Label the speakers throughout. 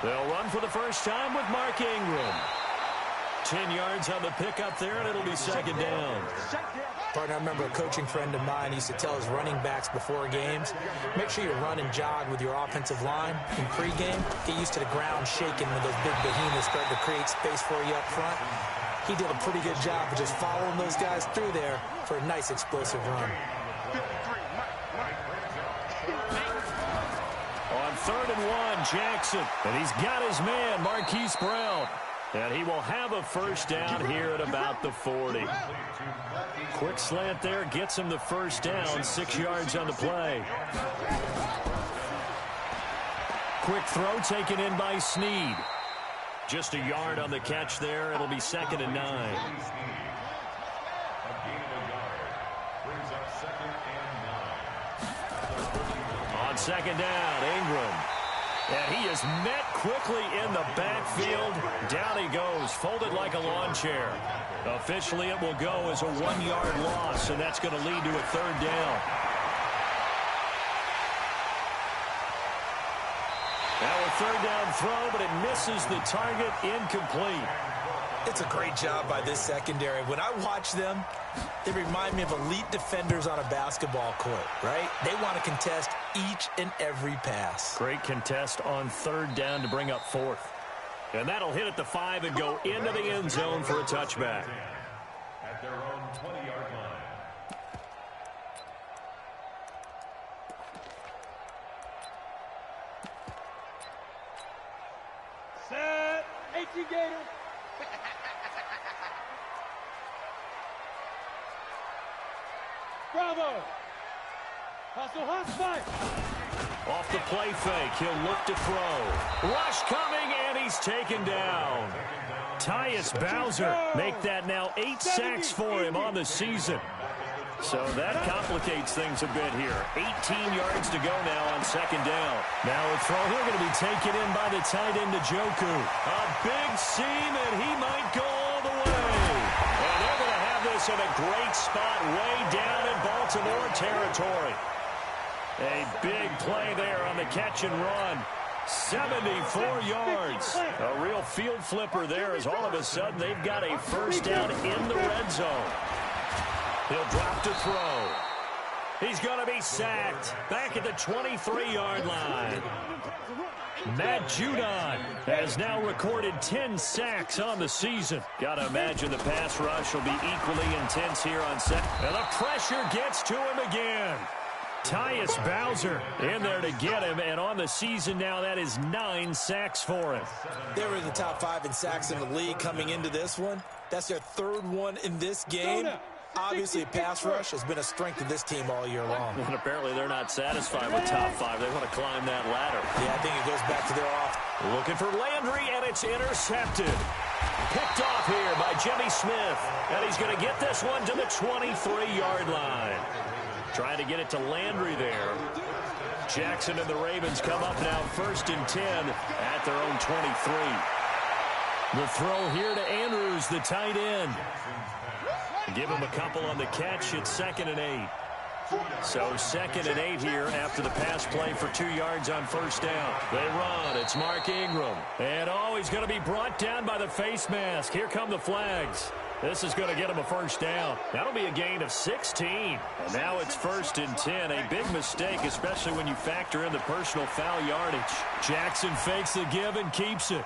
Speaker 1: They'll run for the first time with Mark Ingram. 10 yards on the pickup there, and it'll be second down.
Speaker 2: Partner, I remember a coaching friend of mine used to tell his running backs before games, make sure you run and jog with your offensive line in pregame. Get used to the ground shaking when those big behemoths start to create space for you up front. He did a pretty good job of just following those guys through there for a nice explosive run.
Speaker 1: On 3rd and 1, Jackson. And he's got his man, Marquise Brown. And he will have a first down here at about the 40. Quick slant there, gets him the first down, 6 yards on the play. Quick throw taken in by Snead. Just a yard on the catch there. It'll be 2nd and 9. On 2nd down, Ingram. And he is met quickly in the backfield. Down he goes, folded like a lawn chair. Officially, it will go as a 1-yard loss, and that's going to lead to a 3rd down. Now a 3rd down throw, but it misses the target, incomplete.
Speaker 2: It's a great job by this secondary. When I watch them, they remind me of elite defenders on a basketball court, right? They want to contest each and every pass.
Speaker 1: Great contest on 3rd down to bring up 4th. And that'll hit at the 5 and go into the end zone for a touchback.
Speaker 3: At their own 20-yard line.
Speaker 4: Set. 18 Gator. Bravo. Hustle, hustle.
Speaker 1: Off the play fake, he'll look to throw. Rush coming, and he's taken down. Tyus Bowser make that now 8 sacks for him on the season. So that complicates things a bit here. 18 yards to go now on 2nd down. Now a throw here going to be taken in by the tight end, Njoku. A big seam, and he might go all the way. And they're going to have this in a great spot way down in Baltimore territory. A big play there on the catch and run. 74 yards. A real field flipper there as all of a sudden they've got a first down in the red zone. He'll drop to throw. He's going to be sacked back at the 23-yard line. Matt Judon has now recorded 10 sacks on the season. Got to imagine the pass rush will be equally intense here on set. And the pressure gets to him again. Tyus Bowser in there to get him, and on the season now, that is 9 sacks for him.
Speaker 2: They were in the top 5 in sacks in the league coming into this one. That's their 3rd one in this game. Obviously, pass rush has been a strength of this team all year long.
Speaker 1: And apparently they're not satisfied with top 5. They want to climb that ladder.
Speaker 2: Yeah, I think it goes back to their off.
Speaker 1: Looking for Landry, and it's intercepted. Picked off here by Jimmy Smith. And he's going to get this one to the 23-yard line. Trying to get it to Landry there. Jackson and the Ravens come up now 1st and 10 at their own 23. The throw here to Andrews, the tight end. Give him a couple on the catch. It's 2nd and 8. So 2nd and 8 here after the pass play for 2 yards on 1st down. They run. It's Mark Ingram. And he's going to be brought down by the face mask. Here come the flags. This is going to get him a first down. That'll be a gain of 16. And now it's 1st and 10. A big mistake, especially when you factor in the personal foul yardage. Jackson fakes the give and keeps it.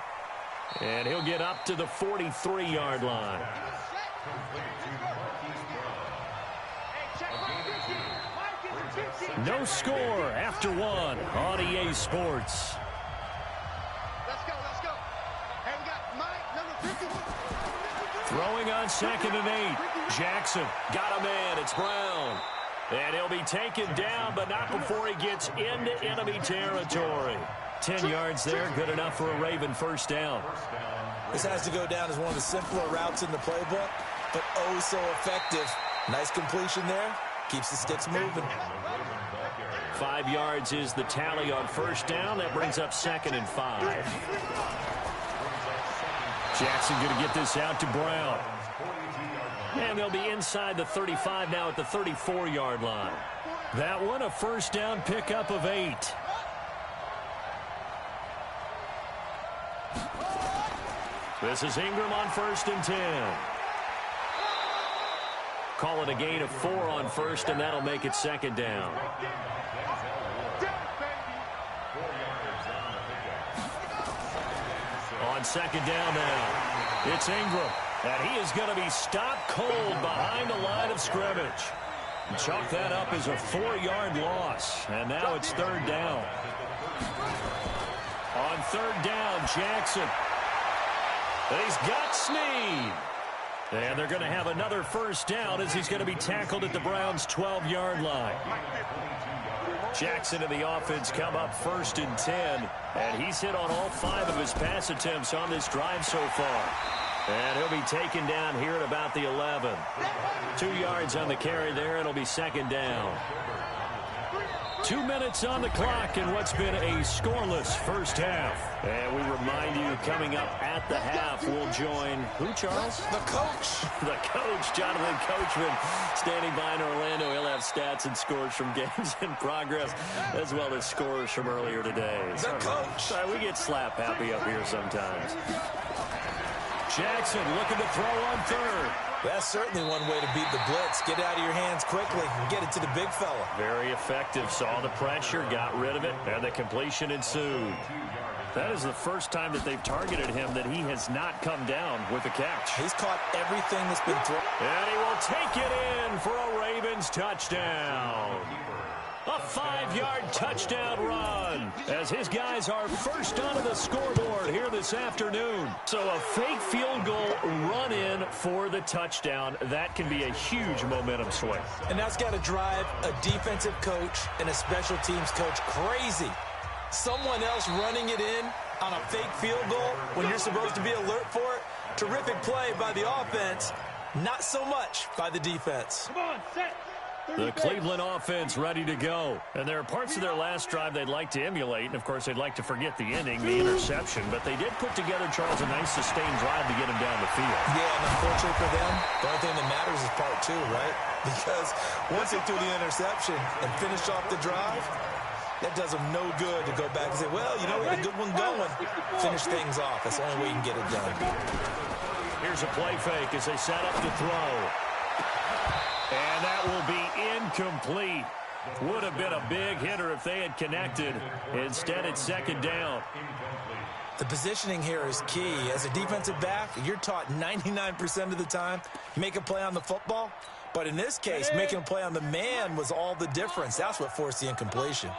Speaker 1: And he'll get up to the 43-yard line. No score after 1 on EA Sports.
Speaker 4: Let's go. Hey, we got Mike, number 51.
Speaker 1: Throwing on 2nd and 8. Jackson got a man. It's Brown. And he'll be taken down, but not before he gets into enemy territory. 10 yards there, good enough for a Raven first down.
Speaker 2: This has to go down as one of the simpler routes in the playbook, but oh so effective. Nice completion there. Keeps the sticks moving.
Speaker 1: 5 yards is the tally on 1st down. That brings up 2nd and 5. Jackson going to get this out to Brown. And they'll be inside the 35 now at the 34-yard line. That one, a first down pickup of 8. This is Ingram on 1st and 10. Call it a gain of 4 on 1st, and that'll make it 2nd down. On 2nd down now, it's Ingram, and he is going to be stopped cold behind the line of scrimmage. Chalk that up as a 4-yard loss, and now it's 3rd down. On 3rd down, Jackson. And he's got Snead. And they're going to have another 1st down as he's going to be tackled at the Browns' 12-yard line. Jackson and the offense come up 1st and 10, and he's hit on all 5 of his pass attempts on this drive so far. And he'll be taken down here at about the 11. 2 yards on the carry there. It'll be 2nd down. 2 minutes on the clock in what's been a scoreless first half. And we remind you, coming up at the half, we'll join who, Charles?
Speaker 2: The coach.
Speaker 1: The coach, Jonathan Coachman, standing by in Orlando. He'll have stats and scores from games in progress, as well as scores from earlier today.
Speaker 2: The coach.
Speaker 1: Sorry, we get slap happy up here sometimes. Jackson looking to throw on 3rd.
Speaker 2: That's certainly one way to beat the blitz. Get out of your hands quickly and get it to the big fella.
Speaker 1: Very effective. Saw the pressure, got rid of it, and the completion ensued. That is the first time that they've targeted him that he has not come down with a catch.
Speaker 2: He's caught everything that's been thrown.
Speaker 1: And he will take it in for a Ravens touchdown. A 5-yard touchdown run as his guys are first onto the scoreboard here this afternoon. So a fake field goal run in for the touchdown. That can be a huge momentum swing.
Speaker 2: And that's got to drive a defensive coach and a special teams coach crazy. Someone else running it in on a fake field goal when you're supposed to be alert for it. Terrific play by the offense. Not so much by the defense.
Speaker 4: Come on, set.
Speaker 1: The Cleveland offense ready to go. And there are parts of their last drive they'd like to emulate. And, of course, they'd like to forget the ending, the interception. But they did put together, Charles, a nice sustained drive to get him down the field.
Speaker 2: Yeah, and unfortunately for them, the only thing that matters is part 2, right? Because once they threw the interception and finished off the drive, that does them no good to go back and say, well, you know, we had a good one going. Finish things off. That's the only way you can get it done.
Speaker 1: Here's a play fake as they set up to throw. And that will be incomplete. Would have been a big hitter if they had connected. Instead, it's 2nd down.
Speaker 2: The positioning here is key. As a defensive back, you're taught 99% of the time, make a play on the football. But in this case, making a play on the man was all the difference. That's what forced the incompletion.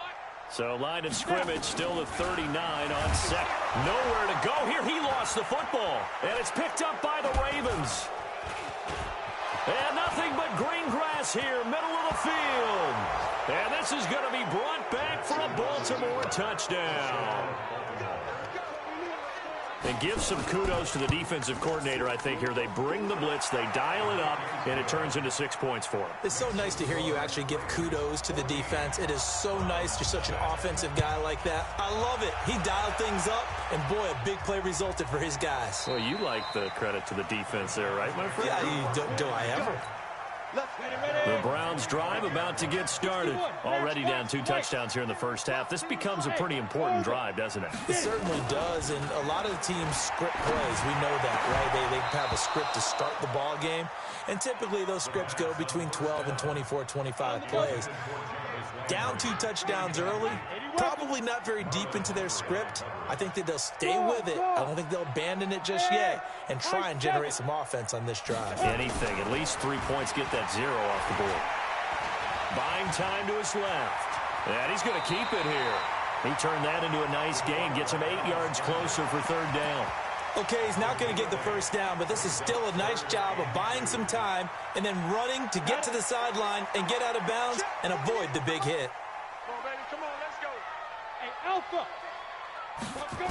Speaker 1: So line of scrimmage still at 39 on 2nd. Nowhere to go here. He lost the football. And it's picked up by the Ravens. And nothing but green grass here, middle of the field. And this is going to be brought back for a Baltimore touchdown. And give some kudos to the defensive coordinator, I think, here. They bring the blitz, they dial it up, and it turns into 6 points for them.
Speaker 2: It's so nice to hear you actually give kudos to the defense. It is so nice. You're such an offensive guy like that. I love it. He dialed things up, and boy, a big play resulted for his guys.
Speaker 1: Well, you like the credit to the defense there, right, my friend?
Speaker 2: Yeah, do I ever?
Speaker 1: The Browns drive about to get started. Already down 2 touchdowns here in the first half. This becomes a pretty important drive, doesn't it?
Speaker 2: It certainly does, and a lot of the teams script plays. We know that, right? They have a script to start the ball game, and typically those scripts go between 12 and 24, 25 plays. Down 2 touchdowns early, probably not very deep into their script. I think that they'll stay with it. I don't think they'll abandon it just yet and try and generate some offense on this drive.
Speaker 1: Anything. At least 3 points, get that 0 off the board. Buying time to his left. And he's going to keep it here. He turned that into a nice gain. Gets him 8 yards closer for 3rd down.
Speaker 2: Okay, he's not going to get the first down, but this is still a nice job of buying some time and then running to get to the sideline and get out of bounds and avoid the big hit.
Speaker 4: Come on, baby. Come on, let's go. Hey, Alpha. Let's go.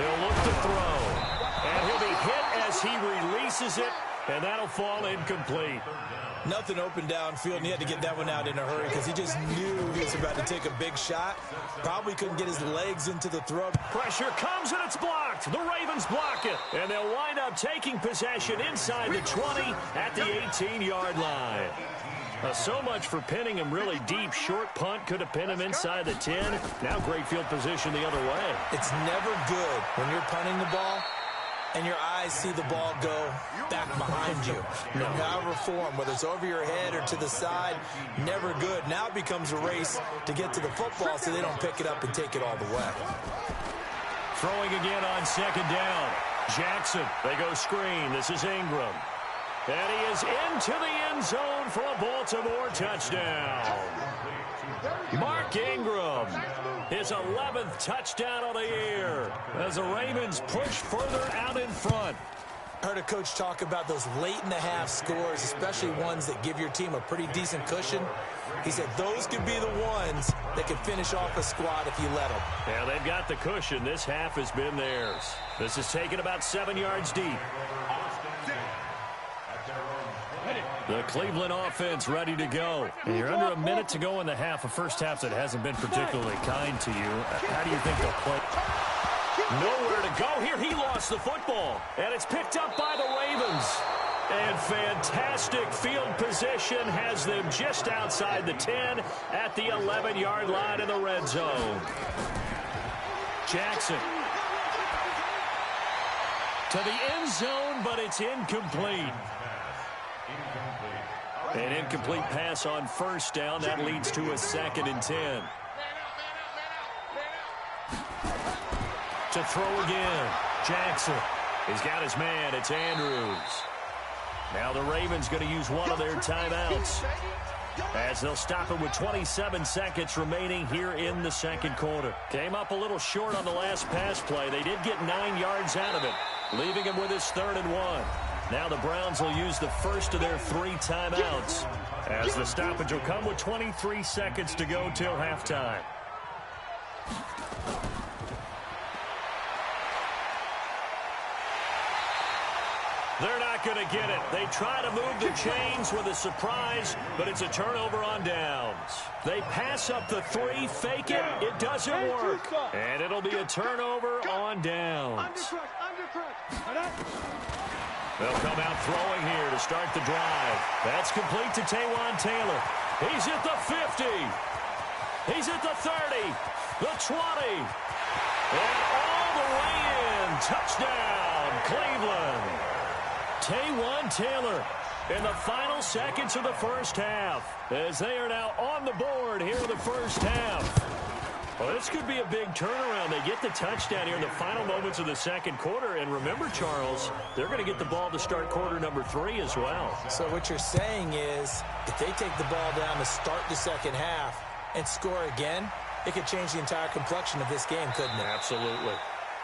Speaker 1: He'll look to throw. And he'll be hit as he releases it, and that'll fall incomplete.
Speaker 2: Nothing open downfield, and he had to get that one out in a hurry because he just knew he was about to take a big shot. Probably couldn't get his legs into the throw.
Speaker 1: Pressure comes, and it's blocked. The Ravens block it, and they'll wind up taking possession inside the 20 at the 18-yard line. So much for pinning him really deep. Short punt could have pinned him inside the 10. Now great field position the other way.
Speaker 2: It's never good when you're punting the ball and your eyes see the ball go back behind you. No. However form, whether it's over your head or to the side, never good. Now it becomes a race to get to the football so they don't pick it up and take it all the way.
Speaker 1: Throwing again on second down. Jackson, they go screen. This is Ingram. And he is into the end zone for a Baltimore touchdown. Mark Ingram, his 11th touchdown of the year as the Ravens push further out in front.
Speaker 2: I heard a coach talk about those late-in-the-half scores, especially ones that give your team a pretty decent cushion. He said those could be the ones that could finish off a squad if you let them.
Speaker 1: Yeah, they've got the cushion. This half has been theirs. This is taken about 7 yards deep. The Cleveland offense ready to go. And you're under a minute to go in the half, a first half that hasn't been particularly kind to you. How do you think they'll play? Nowhere to go here. He lost the football, and it's picked up by the Ravens. And fantastic field position has them just outside the 10 at the 11-yard line in the red zone. Jackson to the end zone, but it's incomplete. An incomplete pass on first down. That leads to a 2nd and 10. To throw again. Jackson. He's got his man. It's Andrews. Now the Ravens going to use one of their timeouts as they'll stop it with 27 seconds remaining here in the second quarter. Came up a little short on the last pass play. They did get 9 yards out of it, leaving him with his 3rd and 1. Now the Browns will use the first of their 3 timeouts as the stoppage will come with 23 seconds to go till halftime. They're not going to get it. They try to move the chains with a surprise, but it's a turnover on downs. They pass up the 3, fake it. It doesn't work. And it'll be a turnover on downs. They'll come out throwing here to start the drive. That's complete to Taywan Taylor. He's at the 50. He's at the 30. The 20. And all the way in. Touchdown, Cleveland. Taywan Taylor in the final seconds of the first half as they are now on the board here in the first half. Well, this could be a big turnaround. They get the touchdown here in the final moments of the second quarter. And remember, Charles, they're going to get the ball to start quarter number 3 as well.
Speaker 2: So what you're saying is if they take the ball down to start the second half and score again, it could change the entire complexion of this game, couldn't it?
Speaker 1: Absolutely.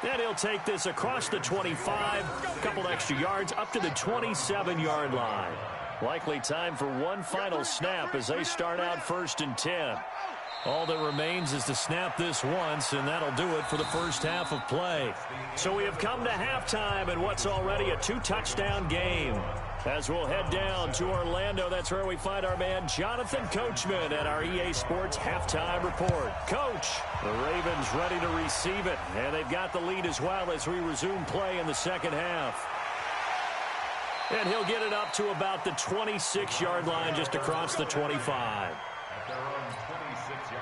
Speaker 1: And he'll take this across the 25, a couple extra yards, up to the 27-yard line. Likely time for one final snap as they start out 1st and 10. All that remains is to snap this once, and that'll do it for the first half of play. So we have come to halftime in what's already a 2-touchdown game. As we'll head down to Orlando, that's where we find our man Jonathan Coachman at our EA Sports Halftime Report. Coach, the Ravens ready to receive it, and they've got the lead as well as we resume play in the second half. And he'll get it up to about the 26-yard line just across the 25.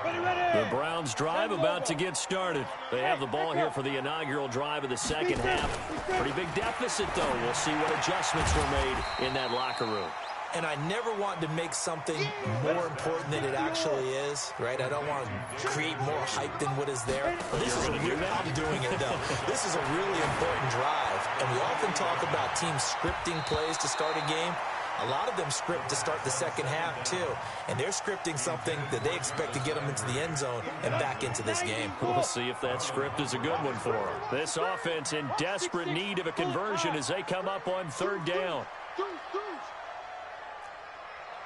Speaker 1: The Browns drive about to get started. They have the ball here for the inaugural drive of the second half. Pretty big deficit, though. We'll see what adjustments were made in that locker room.
Speaker 2: And I never want to make something more important than it actually is, right? I don't want to create more hype than what is there. But this is a real, I'm doing it, though. This is a really important drive. And we often talk about teams scripting plays to start a game. A lot of them script to start the second half, too. And they're scripting something that they expect to get them into the end zone and back into this game.
Speaker 1: We'll see if that script is a good one for them. This offense in desperate need of a conversion as they come up on 3rd down.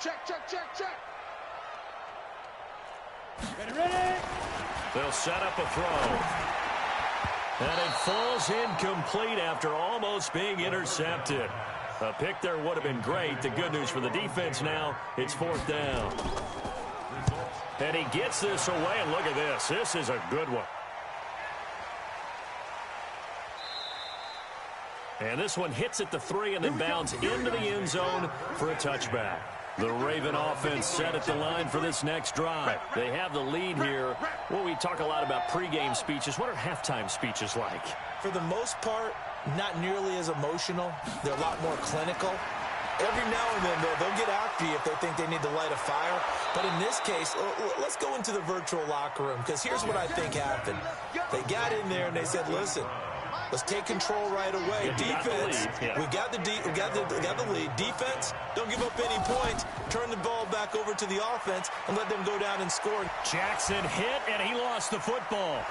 Speaker 4: Check, check, check, check.
Speaker 3: Ready.
Speaker 1: They'll set up a throw. And it falls incomplete after almost being intercepted. A pick there would have been great. The good news for the defense now, it's 4th down. And he gets this away, and look at this. This is a good one. And this one hits at the 3 and then bounds into the end zone for a touchback. The Raven offense set at the line for this next drive. They have the lead here. Well, we talk a lot about pregame speeches. What are halftime speeches like?
Speaker 2: For the most part, not nearly as emotional. They're a lot more clinical. Every now and then, they'll get after you if they think they need to light a fire. But in this case, let's go into the virtual locker room, because here's what I think happened. They got in there and they said, listen, let's take control right away. Defense, we got the lead. Defense, don't give up any points. Turn the ball back over to the offense and let them go down and score.
Speaker 1: Jackson hit, and he lost the football.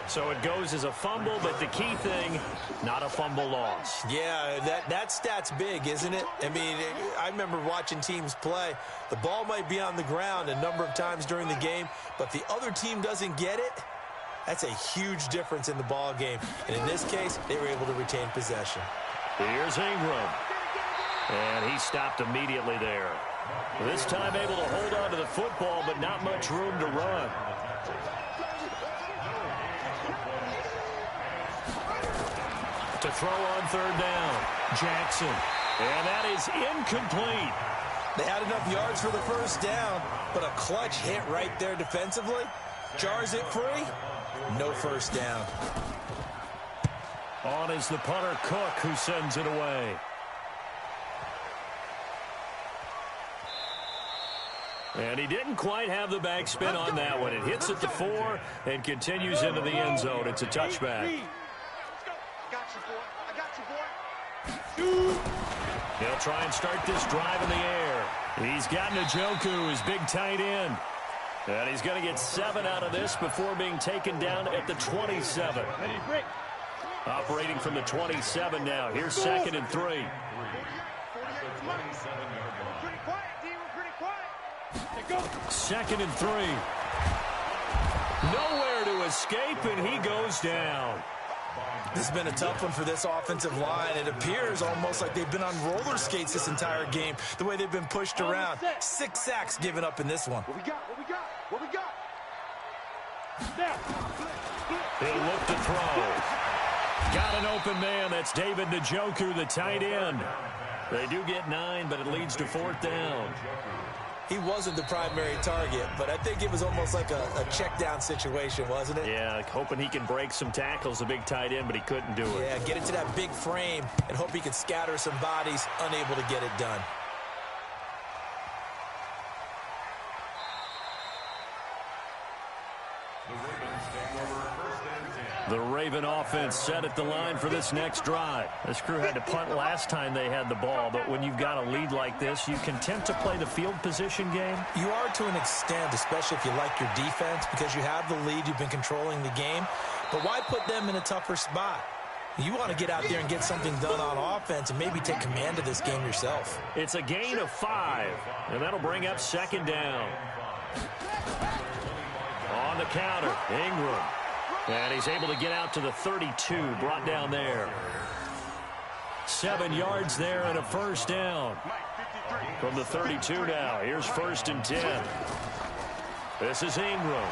Speaker 1: So it goes as a fumble, but the key thing, not a fumble loss.
Speaker 2: Yeah, that stat's big, isn't it? I mean, I remember watching teams play. The ball might be on the ground a number of times during the game, but the other team doesn't get it. That's a huge difference in the ball game. And in this case, they were able to retain possession.
Speaker 1: Here's Ingram. And he stopped immediately there. This time able to hold on to the football, but not much room to run. To throw on third down, Jackson. And that is incomplete.
Speaker 2: They had enough yards for the first down, but a clutch hit right there defensively. Jars it free. No first down.
Speaker 1: On is the punter, Cook, who sends it away. And he didn't quite have the backspin on that one. It hits at the 4 and continues into the end zone. It's a touchback. He'll try and start this drive in the air. He's got Njoku, his big tight end. And he's going to get 7 out of this before being taken down at the 27. Operating from the 27 now. Here's 2nd and 3. Second and 3. Nowhere to escape, and he goes down.
Speaker 2: This has been a tough one for this offensive line. It appears almost like they've been on roller skates this entire game, the way they've been pushed around. 6 sacks given up in this one.
Speaker 4: What we got?
Speaker 1: He'll look to throw. Got an open man. That's David Njoku, the tight end. They do get 9, but it leads to 4th down.
Speaker 2: He wasn't the primary target, but I think it was almost like a check down situation, wasn't it?
Speaker 1: Yeah, like hoping he can break some tackles, a big tight end, but he couldn't do it.
Speaker 2: Yeah, get into that big frame and hope he can scatter some bodies, unable to get it done.
Speaker 1: The Raven offense set at the line for this next drive. This crew had to punt last time they had the ball, but when you've got a lead like this, you content to play the field position game?
Speaker 2: You are to an extent, especially if you like your defense, because you have the lead, you've been controlling the game. But why put them in a tougher spot? You want to get out there and get something done on offense and maybe take command of this game yourself.
Speaker 1: It's a gain of 5, and that'll bring up 2nd down. On the counter, Ingram. And he's able to get out to the 32, brought down there. 7 yards there and a first down. From the 32 now, here's 1st and 10. This is Ingram.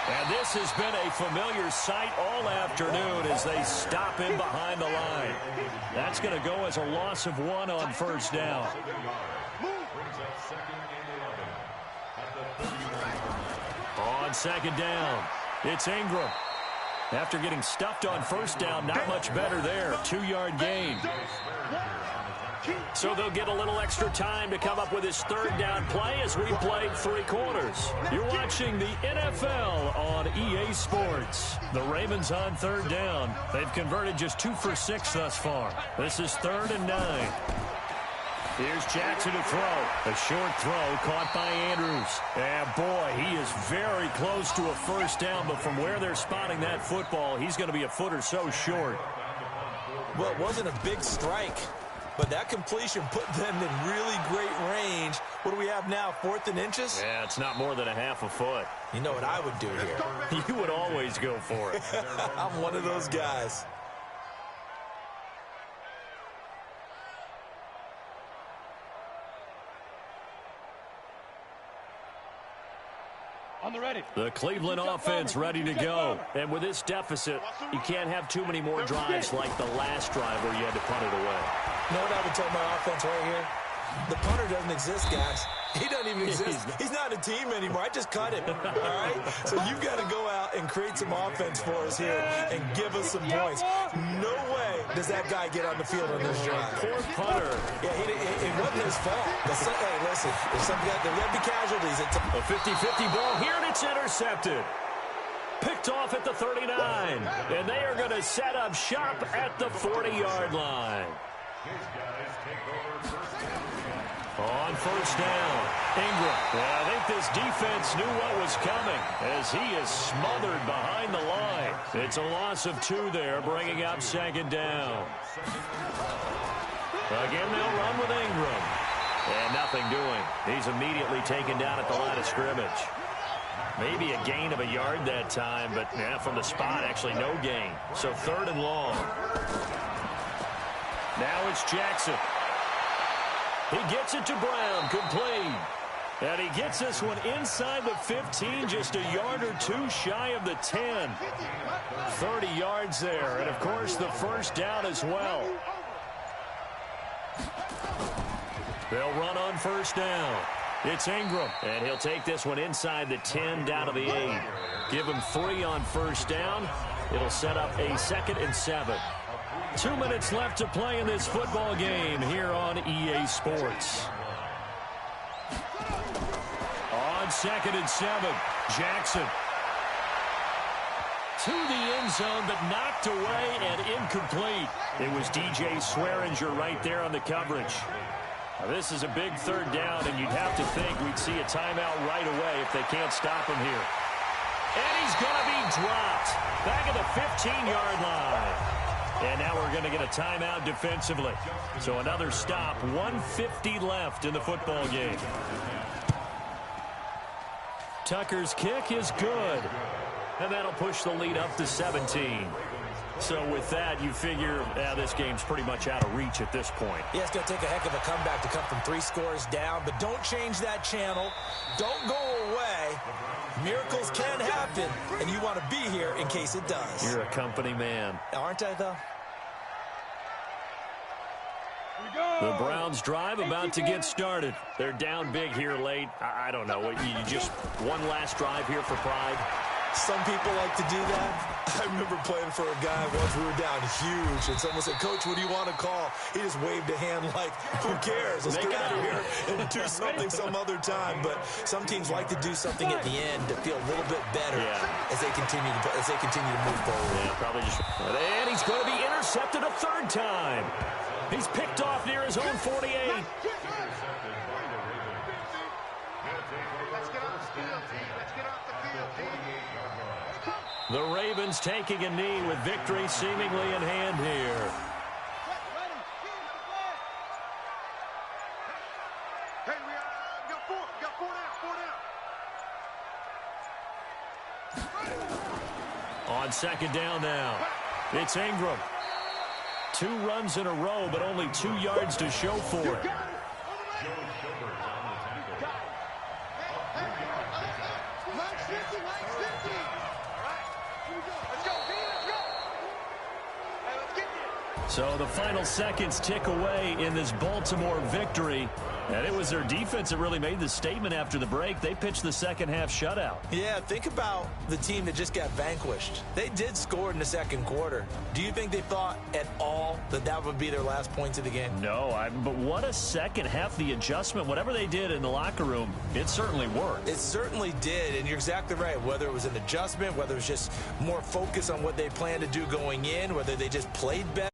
Speaker 1: And this has been a familiar sight all afternoon as they stop him behind the line. That's going to go as a loss of 1 on first down. On 2nd down, it's Ingram. After getting stuffed on first down, not much better there. 2-yard gain. So they'll get a little extra time to come up with his 3rd down play as we played 3 quarters. You're watching the NFL on EA Sports. The Ravens on 3rd down. They've converted just 2 for 6 thus far. This is 3rd and 9. Here's Jackson to throw. A short throw caught by Andrews. And boy, he is very close to a first down, but from where they're spotting that football, he's going to be a foot or so short.
Speaker 2: Well, it wasn't a big strike, but that completion put them in really great range. What do we have now, 4th and inches?
Speaker 1: Yeah, it's not more than a half a foot.
Speaker 2: You know what I would do here?
Speaker 1: You would always go for it.
Speaker 2: I'm one of those guys.
Speaker 4: On the ready.
Speaker 1: The Cleveland offense ready to go. And with this deficit, you can't have too many more drives like the last drive where you had to punt it away.
Speaker 2: You know what I would tell my offense right here? The punter doesn't exist, guys. He doesn't even exist. He's not a team anymore. I just cut him, all right? So you've got to go out and create some offense for us here and give us some points. No way does that guy get on the field on this drive.
Speaker 1: Poor punter.
Speaker 2: Yeah, it wasn't his fault. Hey, listen, there's there got to be casualties.
Speaker 1: A 50-50 ball here, and it's intercepted. Picked off at the 39. And they are going to set up shop at the 40-yard line. On first down, Ingram. Well, I think this defense knew what was coming as he is smothered behind the line. It's a loss of 2 there, bringing up second down. Again, they'll run with Ingram. And nothing doing. He's immediately taken down at the line of scrimmage. Maybe a gain of a yard that time, but from the spot, actually no gain. So 3rd and long. Now it's Jackson. He gets it to Brown, complete. And he gets this one inside the 15, just a yard or 2 shy of the 10. 30 yards there, and of course the first down as well. They'll run on first down. It's Ingram, and he'll take this one inside the 10 down to the 8. Give him 3 on first down. It'll set up a 2nd and 7. 2 minutes left to play in this football game here on EA Sports. On 2nd and 7, Jackson. To the end zone, but knocked away and incomplete. It was DJ Swearinger right there on the coverage. Now, this is a big 3rd down, and you'd have to think we'd see a timeout right away if they can't stop him here. And he's going to be dropped back at the 15-yard line. And now we're going to get a timeout defensively. So another stop, 1:50 left in the football game. Tucker's kick is good. And that'll push the lead up to 17. So with that, you figure this game's pretty much out of reach at this point.
Speaker 2: Yeah, it's going to take a heck of a comeback to come from 3 scores down. But don't change that channel. Don't go away. Miracles can happen, and you want to be here in case it does.
Speaker 1: You're a company man.
Speaker 2: Aren't I, though?
Speaker 1: The Browns drive about to get started. They're down big here late. I don't know. You just one last drive here for pride?
Speaker 2: Some people like to do that. I remember playing for a guy once. We were down huge, and someone said, "Coach, what do you want to call?" He just waved a hand like, "Who cares? Let's get out of here and do something some other time." But some teams like to do something at the end to feel a little bit better as they continue to move forward.
Speaker 1: Yeah, probably just. And he's going to be intercepted a 3rd time. He's picked off near his own 48.
Speaker 4: Let's get off the field, team. Let's get off the field, team.
Speaker 1: The Ravens taking a knee with victory seemingly in hand here.
Speaker 4: Hey, we got 4. We got 4 down.
Speaker 1: On 2nd down now, it's Ingram. 2 runs in a row, but only 2 yards to show for it. So the final seconds tick away in this Baltimore victory. And it was their defense that really made the statement after the break. They pitched the second half shutout.
Speaker 2: Yeah, think about the team that just got vanquished. They did score in the 2nd quarter. Do you think they thought at all that that would be their last points of the game?
Speaker 1: No, but what a second half. The adjustment, whatever they did in the locker room, it certainly worked.
Speaker 2: It certainly did, and you're exactly right. Whether it was an adjustment, whether it was just more focus on what they planned to do going in, whether they just played better.